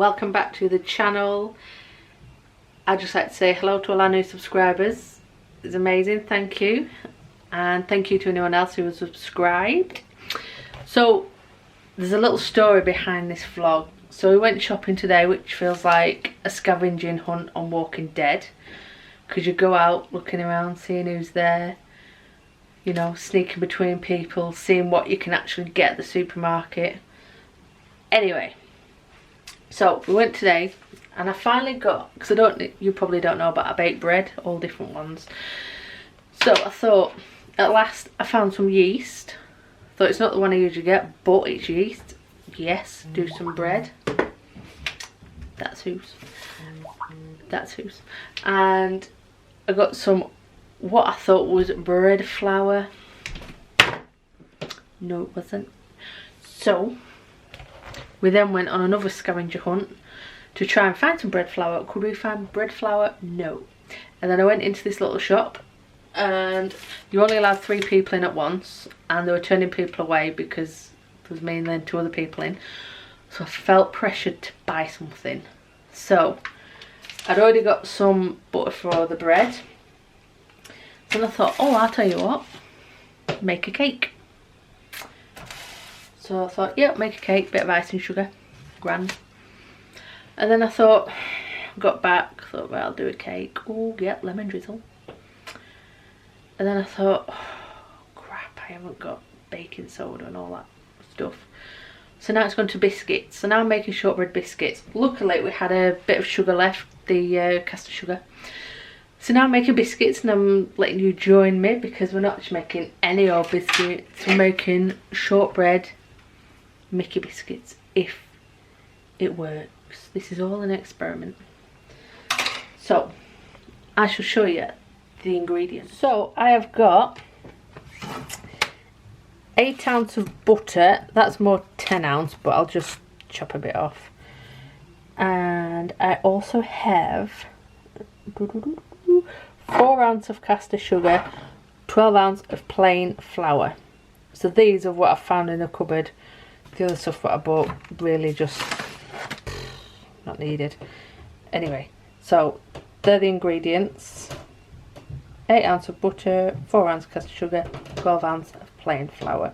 welcome back to the channel. I'd just like to say hello to all our new subscribers. It's amazing, thank you. And thank you to anyone else who has subscribed. So there's a little story behind this vlog. So we went shopping today, which feels like a scavenging hunt on Walking Dead, because you go out looking around, seeing who's there, you know, sneaking between people, seeing what you can actually get at the supermarket. Anyway, so we went today and I finally got, because you probably don't know, but I bake bread, all different ones. So I thought, at last I found some yeast. Thought it's not the one I usually get, but it's yeast. Yes, do some bread. That's whose. That's whose. And I got some, what I thought was bread flour. No, it wasn't. So we then went on another scavenger hunt to try and find some bread flour. Could we find bread flour? No. And then I went into this little shop, and you only allowed 3 people in at once, and they were turning people away because there was me and then 2 other people in. So I felt pressured to buy something. So I'd already got some butter for the bread, and I thought, oh, I'll tell you what, make a cake. So I thought, yeah, make a cake, bit of icing sugar, grand. And then I thought, got back, thought, well, I'll do a cake. Oh, yeah, lemon drizzle. And then I thought, oh, crap, I haven't got baking soda and all that stuff. So now it's gone to biscuits. So now I'm making shortbread biscuits. Luckily, we had a bit of sugar left, the caster sugar. So now I'm making biscuits, and I'm letting you join me because we're not just making any old biscuits. We're making shortbread Mickey biscuits, if it works. This is all an experiment. So I shall show you the ingredients. So I have got 8 ounces of butter. That's more 10 ounce, but I'll just chop a bit off. And I also have 4 ounces of caster sugar, 12 ounces of plain flour. So these are what I found in the cupboard. The other stuff that I bought really just not needed. Anyway, so they're the ingredients. 8 ounces of butter, 4 ounces of caster sugar, 12 ounces of plain flour.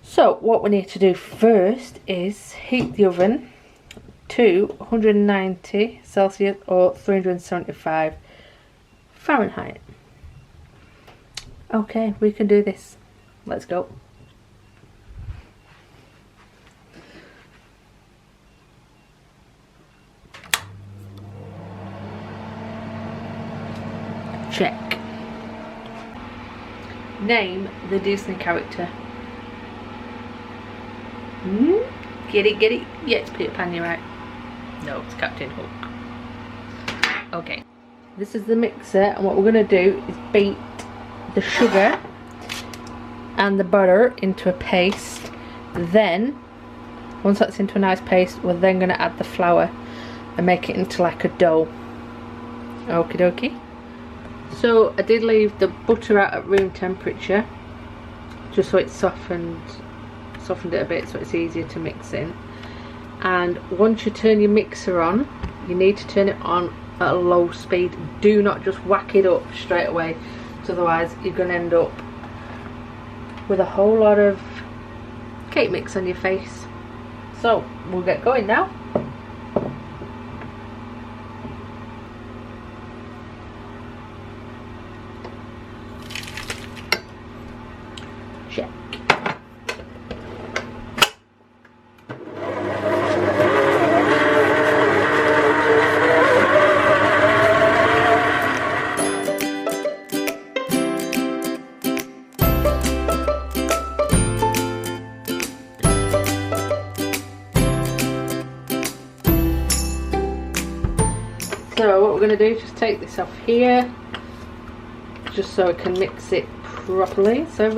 So what we need to do first is heat the oven to 190 Celsius or 375 Fahrenheit. Okay, we can do this. Let's go. Check. Name the Disney character. Get it, get it? Yeah, it's Peter Pan, you're right. No, it's Captain Hook. Okay. This is the mixer, and what we're going to do is beat the sugar and the butter into a paste. Then, once that's into a nice paste, we're then going to add the flour and make it into like a dough. Okie dokie. So I did leave the butter out at room temperature, just so it softened it a bit, so it's easier to mix in. And once you turn your mixer on, you need to turn it on at a low speed. Do not just whack it up straight away, because otherwise you're going to end up with a whole lot of cake mix on your face. So we'll get going now. Check. So what we're going to do is just take this off here, just so I can mix it properly. So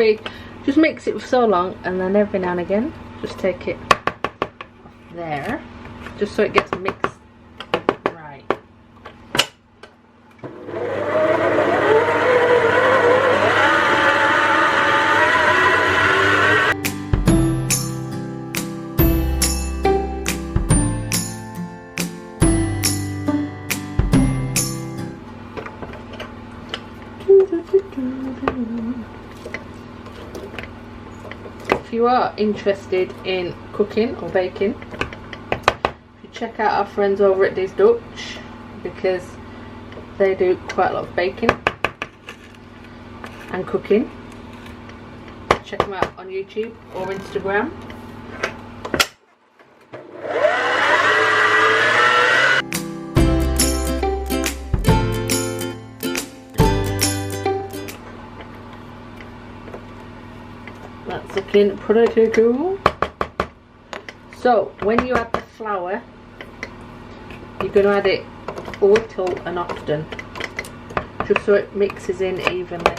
just mix it for so long, and then every now and again just take it off there, just so it gets mixed right. If you are interested in cooking or baking, you check out our friends over at Diz Dutch, because they do quite a lot of baking and cooking. Check them out on YouTube or Instagram. That's looking pretty cool. So when you add the flour, you're going to add it little and often, just so it mixes in evenly.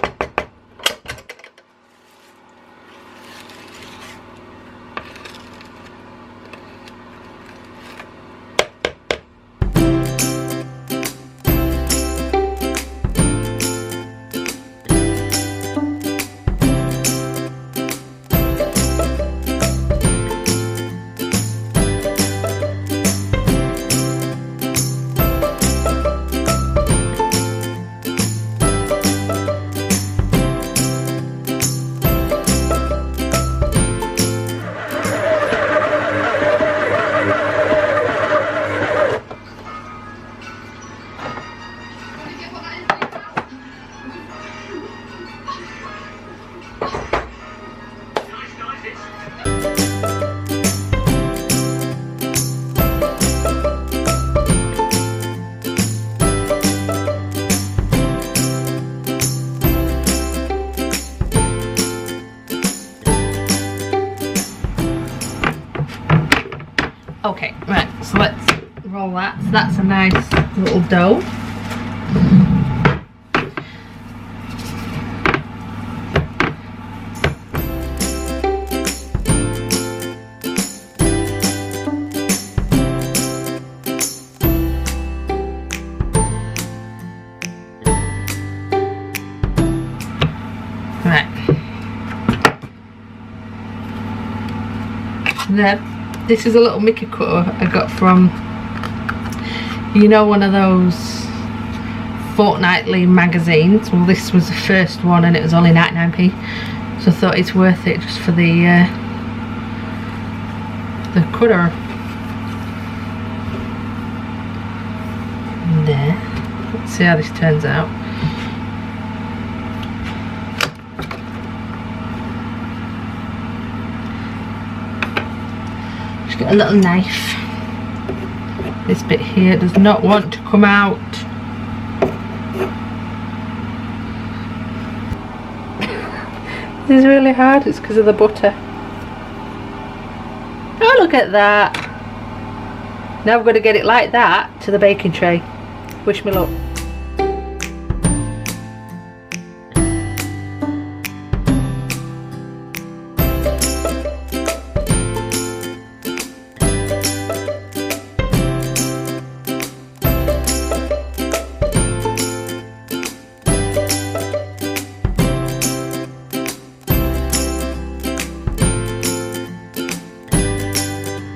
Okay, right, so let's roll that. So that's a nice little dough. Right. Then this is a little Mickey cutter I got from, you know, one of those fortnightly magazines. Well, this was the first one and it was only 99p, so I thought it's worth it just for the cutter. And there, let's see how this turns out. Get a little knife. This bit here does not want to come out. This is really hard. It's because of the butter. Oh, look at that. Now we've got to get it like that to the baking tray. Wish me luck.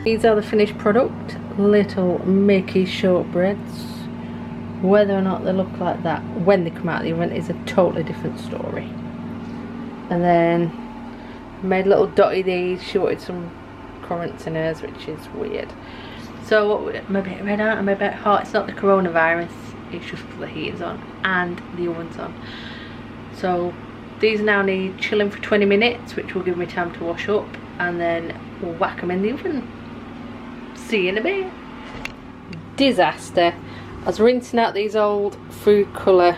These are the finished product, little Mickey shortbreads. Whether or not they look like that when they come out of the oven is a totally different story. And then made little dotty these. She wanted some currants in hers, which is weird. So I'm a bit red out, I'm a bit hot. It's not the coronavirus, it's just the heat is on and the oven's on. So these now need chilling for 20 minutes, which will give me time to wash up, and then we'll whack them in the oven. See you in a bit. Disaster. I was rinsing out these old food colour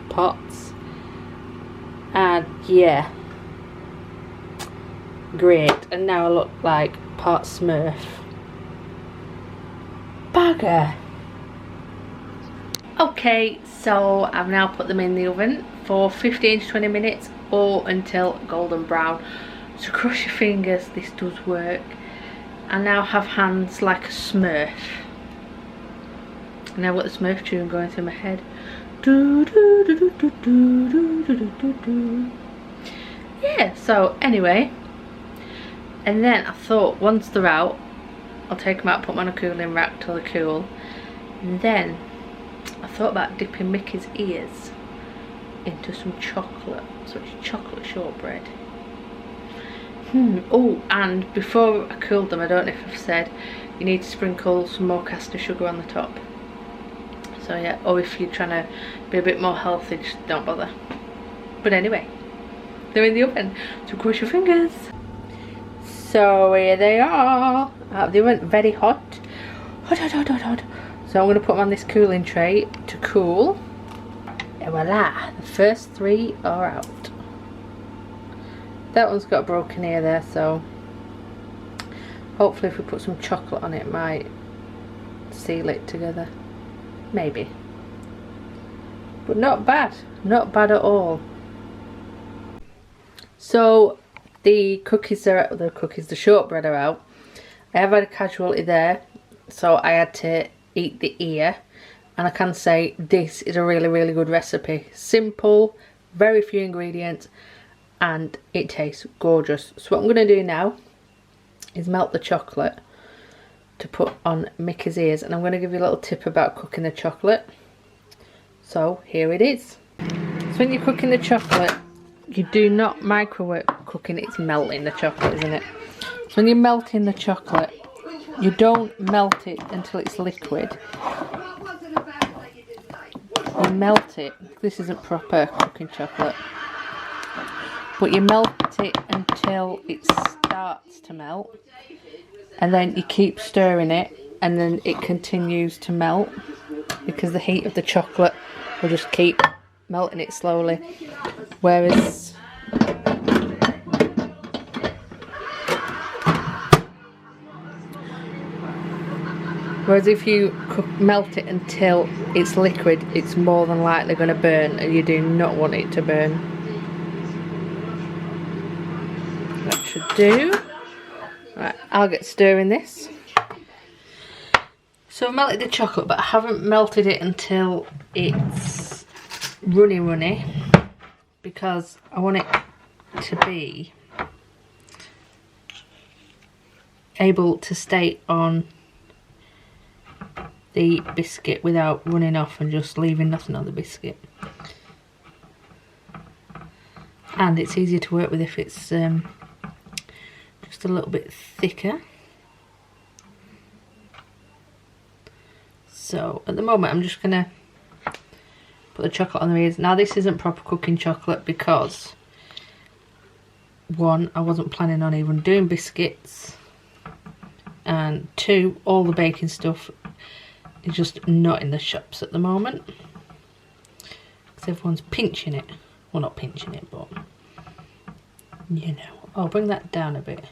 pots, and yeah, great. And now I look like part Smurf. Bugger. Okay, so I've now put them in the oven for 15 to 20 minutes or until golden brown. So cross your fingers, this does work. I now have hands like a Smurf. And I've got the Smurf tune going through my head. Yeah, so anyway. And then I thought once they're out, I'll take them out, put them on a cooling rack till they're cool. And then I thought about dipping Mickey's ears into some chocolate. So it's chocolate shortbread. Oh, and before I cooled them, I don't know if I've said, you need to sprinkle some more caster sugar on the top. So yeah, or if you're trying to be a bit more healthy, just don't bother. But anyway, they're in the oven, so cross your fingers. So here they are. They went very hot. Hot, hot, hot, hot, hot. So I'm going to put them on this cooling tray to cool. And voila, the first 3 are out. That one's got a broken ear there, so hopefully if we put some chocolate on it, it might seal it together. Maybe. But not bad. Not bad at all. So the cookies are out, the shortbread are out. I have had a casualty there, so I had to eat the ear. And I can say this is a really, really good recipe. Simple, very few ingredients, and it tastes gorgeous. So what I'm going to do now is melt the chocolate to put on Mickey's ears, and I'm going to give you a little tip about cooking the chocolate. So here it is. So when you're cooking the chocolate, you do not microwave cooking it, it's melting the chocolate, isn't it? So when you're melting the chocolate, you don't melt it until it's liquid. You melt it. This isn't proper cooking chocolate. But you melt it until it starts to melt, and then you keep stirring it, and then it continues to melt because the heat of the chocolate will just keep melting it slowly. Whereas if you melt it until it's liquid, it's more than likely going to burn, and you do not want it to burn. That should do. Right, I'll get stirring this. So I've melted the chocolate, but I haven't melted it until it's runny, because I want it to be able to stay on the biscuit without running off and just leaving nothing on the biscuit. And it's easier to work with if it's just a little bit thicker. So at the moment I'm just gonna put the chocolate on the ears. Now this isn't proper cooking chocolate because 1, I wasn't planning on even doing biscuits, and 2, all the baking stuff is just not in the shops at the moment because everyone's pinching it. Well, not pinching it, but you know. I'll bring that down a bit.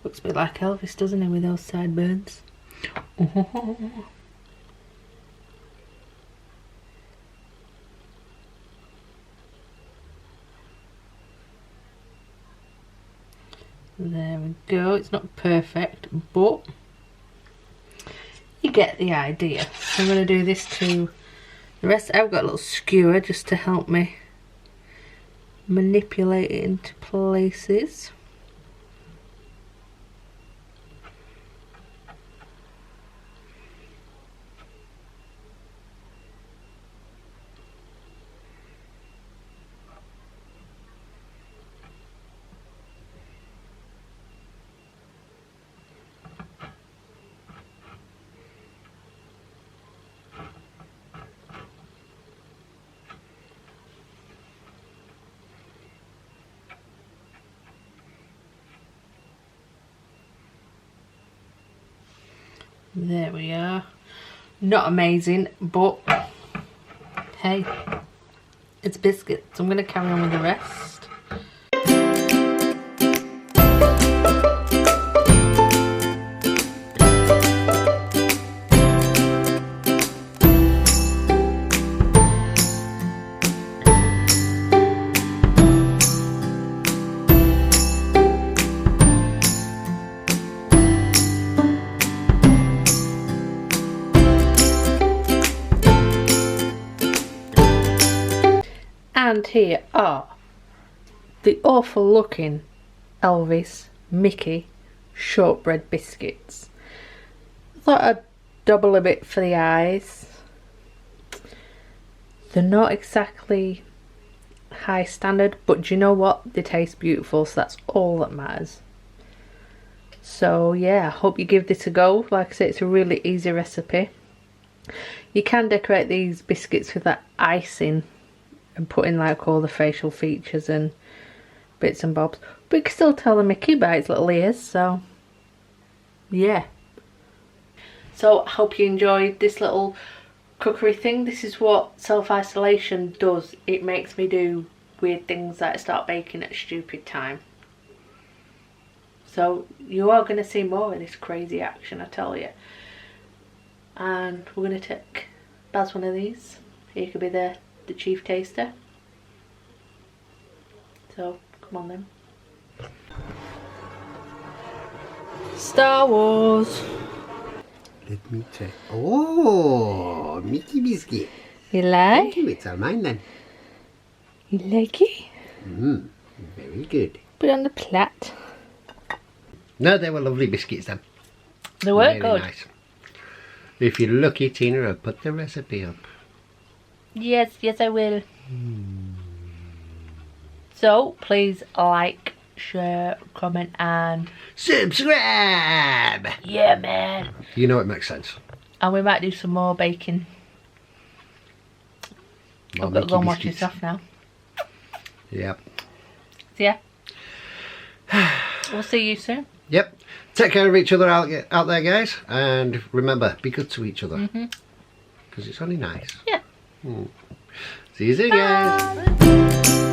Looks a bit like Elvis, doesn't he, with those sideburns? There we go. It's not perfect, but you get the idea. So I'm going to do this to the rest. I've got a little skewer just to help me manipulate it into places. There we are. Not amazing, but hey, it's biscuits. I'm going to carry on with the rest. hand here are the awful looking Elvis Mickey shortbread biscuits. I thought I'd double a bit for the eyes. They're not exactly high standard, but do you know what? They taste beautiful, so that's all that matters. So yeah, I hope you give this a go. Like I say, it's a really easy recipe. You can decorate these biscuits with that icing and put in like all the facial features and bits and bobs, but you can still tell the Mickey by its little ears. So yeah, so I hope you enjoyed this little cookery thing. This is what self-isolation does. It makes me do weird things like start baking at a stupid time. So you are going to see more of this crazy action, I tell you. And we're going to take Baz one of these. He could be the chief taster. So come on then. Star Wars. Let me try. Oh, Mickey biscuit. You like? Thank you, it's all mine then. You like it? Very good. Put it on the plate. No, they were lovely biscuits then. They were really good. Nice. If you're lucky, Tina, I'll put the recipe up. Yes, yes I will. So please like, share, comment and subscribe. Yeah man. You know it makes sense. And we might do some more baking. More I've got to go and watch biscuits. this off now. Yep. So yeah. We'll see you soon. Yep. Take care of each other out there, guys. And remember, be good to each other. Because it's only nice. Yeah. See you soon, guys.